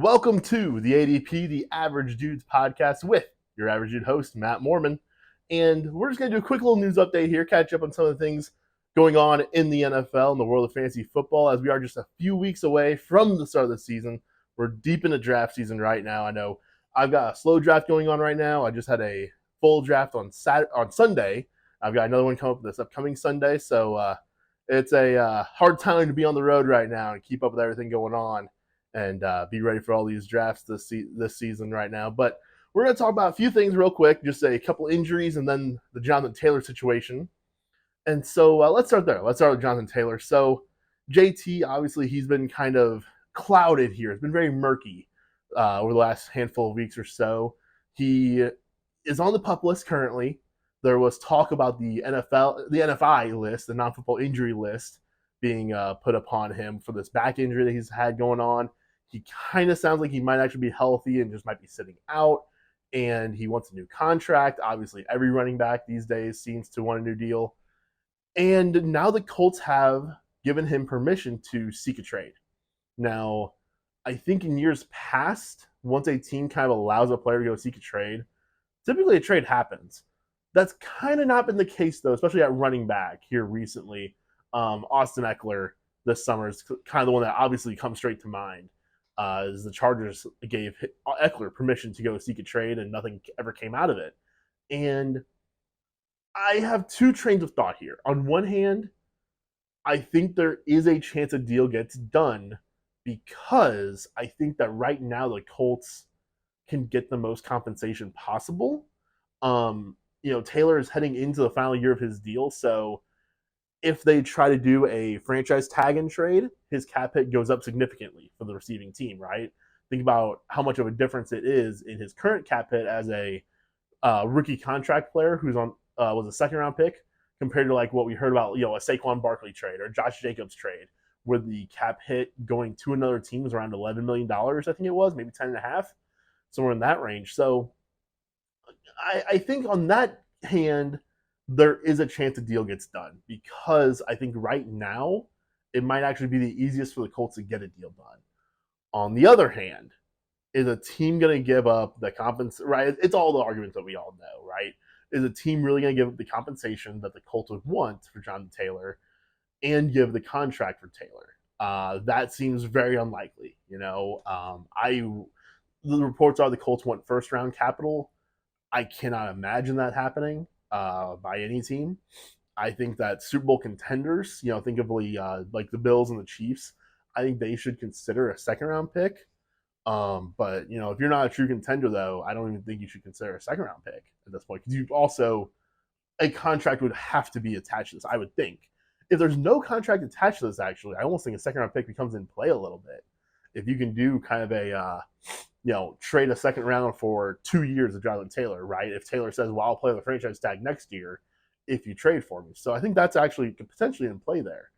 Welcome to the ADP, the Average Dudes podcast with your average dude host, Matt Mormon. And we're just going to do a quick little news update here, catch up on some of the things going on in the NFL and the world of fantasy football as we are just a few weeks away from the start of the season. We're deep into draft season right now. I know I've got a slow draft going on right now. I just had a full draft on Sunday. I've got another one coming up this upcoming Sunday. So it's a hard time to be on the road right now and keep up with everything going on and be ready for all these drafts this season right now. But we're going to talk about a few things real quick, just a couple injuries and then the Jonathan Taylor situation. And so let's start there. Let's start with Jonathan Taylor. So JT, obviously, he's been kind of clouded here. It's been very murky over the last handful of weeks or so. He is on the PUP list currently. There was talk about the NFI list, the non-football injury list, being put upon him for this back injury that he's had going on. He kind of sounds like he might actually be healthy and just might be sitting out, and he wants a new contract. Obviously, every running back these days seems to want a new deal. And now the Colts have given him permission to seek a trade. Now, I think in years past, once a team kind of allows a player to go seek a trade, typically a trade happens. That's kind of not been the case, though, especially at running back here recently. Austin Eckler this summer is kind of the one that obviously comes straight to mind. As the Chargers gave Eckler permission to go seek a trade, and nothing ever came out of it. And I have two trains of thought here. On one hand, I think there is a chance a deal gets done because I think that right now the Colts can get the most compensation possible. Taylor is heading into the final year of his deal, so if they try to do a franchise tag and trade, his cap hit goes up significantly for the receiving team, right? Think about how much of a difference it is in his current cap hit as a rookie contract player who's on was a second round pick compared to like what we heard about, a Saquon Barkley trade or Josh Jacobs trade, where the cap hit going to another team was around $11 million, I think it was, maybe 10 and a half, somewhere in that range. So I think on that hand, there is a chance a deal gets done because I think right now it might actually be the easiest for the Colts to get a deal done. On the other hand, is a team going to give up the compensation? Right, it's all the arguments that we all know, right? Is a team really going to give up the compensation that the Colts would want for Jonathan Taylor and give the contract for Taylor? That seems very unlikely. The reports are the Colts want first round capital. I cannot imagine that happening by any team. I think that Super Bowl contenders, think of like the Bills and the Chiefs, I think they should consider a second round pick. But if you're not a true contender, though, I don't even think you should consider a second round pick at this point, because you also a contract would have to be attached to this. I would think if there's no contract attached to this, actually, I almost think a second round pick becomes in play a little bit. If you can do kind of a trade a second round for 2 years of Jonathan Taylor, right? If Taylor says, well, I'll play the franchise tag next year if you trade for me. So I think that's actually potentially in play there.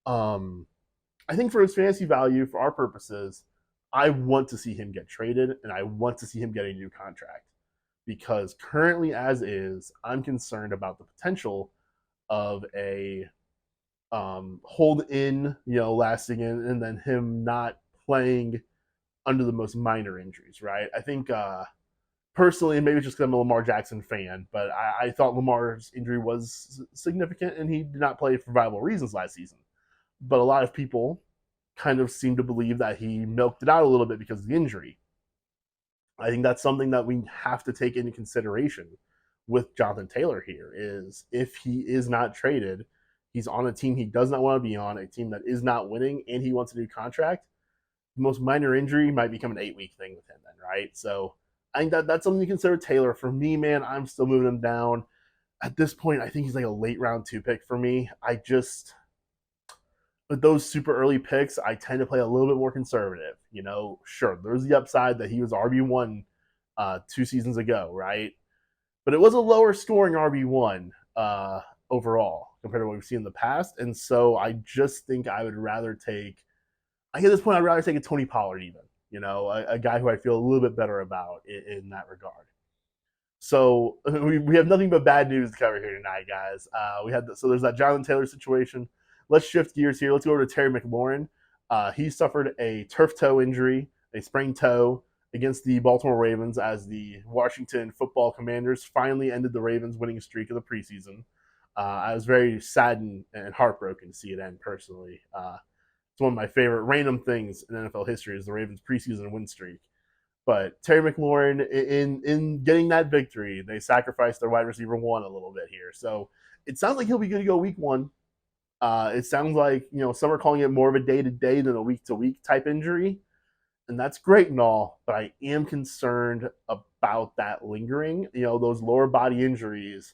I think for his fantasy value, for our purposes, I want to see him get traded, and I want to see him get a new contract. Because currently, as is, I'm concerned about the potential of a hold in, lasting in, and then him not playing under the most minor injuries, right? I think personally, maybe it's just because I'm a Lamar Jackson fan, but I thought Lamar's injury was significant, and he did not play for viable reasons last season. But a lot of people kind of seem to believe that he milked it out a little bit because of the injury. I think that's something that we have to take into consideration with Jonathan Taylor here, is if he is not traded, he's on a team he does not want to be on, a team that is not winning, and he wants a new contract. The most minor injury might become an 8-week thing with him then, right? So I think that's something to consider. Taylor, for me, man, I'm still moving him down. At this point, I think he's like a late round 2 pick for me. With those super early picks, I tend to play a little bit more conservative. Sure, there's the upside that he was RB1 2 seasons ago, right? But it was a lower scoring RB1 overall compared to what we've seen in the past. And so I just think I would rather take, at this point, I'd rather take a Tony Pollard even, a guy who I feel a little bit better about in that regard. So we have nothing but bad news to cover here tonight, guys. So there's that Jonathan Taylor situation. Let's shift gears here. Let's go over to Terry McLaurin. He suffered a turf toe injury a sprained toe against the Baltimore Ravens as the Washington Football Commanders finally ended the Ravens' winning streak of the preseason. I was very saddened and heartbroken to see it end personally. It's one of my favorite random things in NFL history is the Ravens' preseason win streak. But Terry McLaurin, in getting that victory, they sacrificed their wide receiver one a little bit here. So it sounds like he'll be good to go week one. It sounds like, some are calling it more of a day-to-day than a week-to-week type injury. And that's great and all, but I am concerned about that lingering. Those lower body injuries,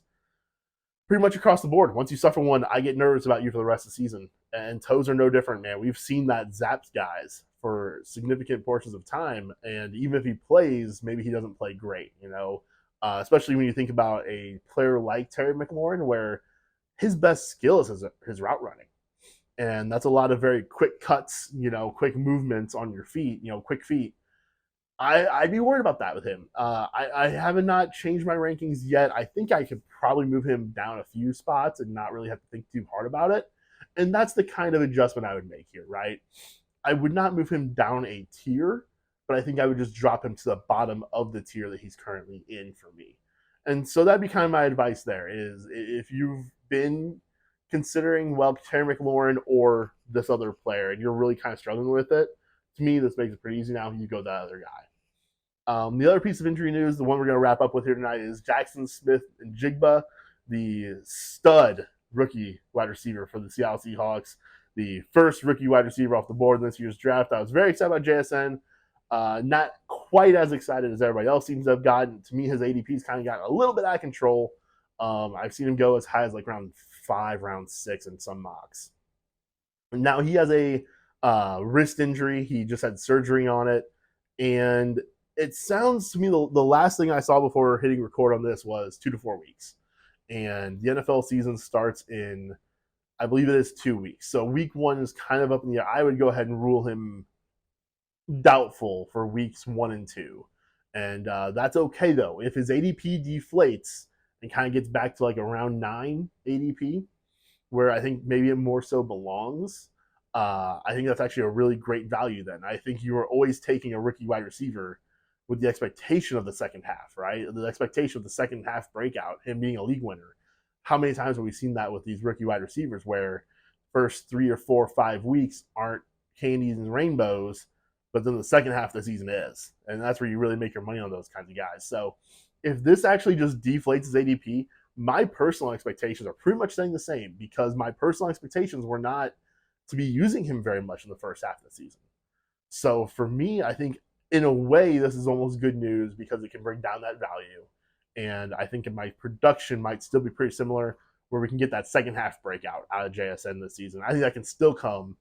pretty much across the board. Once you suffer one, I get nervous about you for the rest of the season. And toes are no different, man. We've seen that zaps guys for significant portions of time. And even if he plays, maybe he doesn't play great, especially when you think about a player like Terry McLaurin, where his best skill is his route running. And that's a lot of very quick cuts, quick movements on your feet, quick feet. I'd be worried about that with him. I have not changed my rankings yet. I think I could probably move him down a few spots and not really have to think too hard about it. And that's the kind of adjustment I would make here, right? I would not move him down a tier, but I think I would just drop him to the bottom of the tier that he's currently in for me. And so that'd be kind of my advice there is if you've been considering, Terry McLaurin or this other player, and you're really kind of struggling with it, to me, this makes it pretty easy now. You go that other guy. The other piece of injury news, the one we're going to wrap up with here tonight, is Jackson Smith-Njigba, the stud rookie wide receiver for the Seattle Seahawks, the first rookie wide receiver off the board in this year's draft. I was very excited about JSN. Not quite as excited as everybody else seems to have gotten. To me, his ADP's kind of gotten a little bit out of control. I've seen him go as high as like round 5, round 6 in some mocks. Now he has a wrist injury. He just had surgery on it. And it sounds to me the last thing I saw before hitting record on this was 2 to 4 weeks. And the NFL season starts in, I believe it is 2 weeks. So week 1 is kind of up in the air. I would go ahead and rule him doubtful for weeks 1 and 2. And that's okay, though. If his ADP deflates and kind of gets back to like around 9 ADP, where I think maybe it more so belongs, I think that's actually a really great value then. I think you are always taking a rookie wide receiver with the expectation of the second half, right? The expectation of the second half breakout, him being a league winner. How many times have we seen that with these rookie wide receivers where first 3 or 4 or 5 weeks aren't candies and rainbows, but then the second half of the season is. And that's where you really make your money on those kinds of guys. So if this actually just deflates his ADP, my personal expectations are pretty much staying the same because my personal expectations were not to be using him very much in the first half of the season. So for me, I think in a way, this is almost good news because it can bring down that value. And I think my production might still be pretty similar where we can get that second half breakout out of JSN this season. I think that can still come.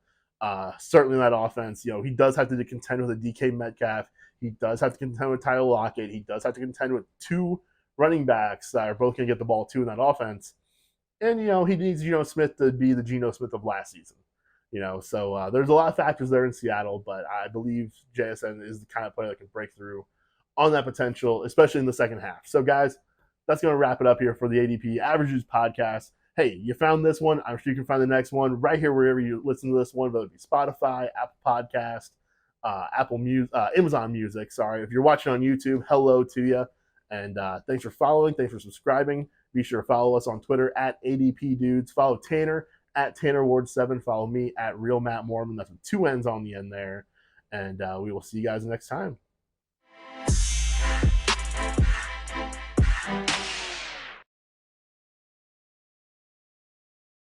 Certainly in that offense, he does have to contend with a DK Metcalf. He does have to contend with Tyler Lockett. He does have to contend with 2 running backs that are both going to get the ball too in that offense. And, he needs Geno Smith to be the Geno Smith of last season. So there's a lot of factors there in Seattle, but I believe JSN is the kind of player that can break through on that potential, especially in the second half. So, guys, that's going to wrap it up here for the ADP Average Juice podcast. Hey, you found this one. I'm sure you can find the next one right here wherever you listen to this one, whether it be Spotify, Apple Podcast, Amazon Music. Sorry. If you're watching on YouTube, hello to you. And thanks for following. Thanks for subscribing. Be sure to follow us on Twitter at ADP Dudes. Follow Tanner at Tanner Ward 7. Follow me at Real Matt Mormon. That's with 2 N's on the end there. And we will see you guys next time.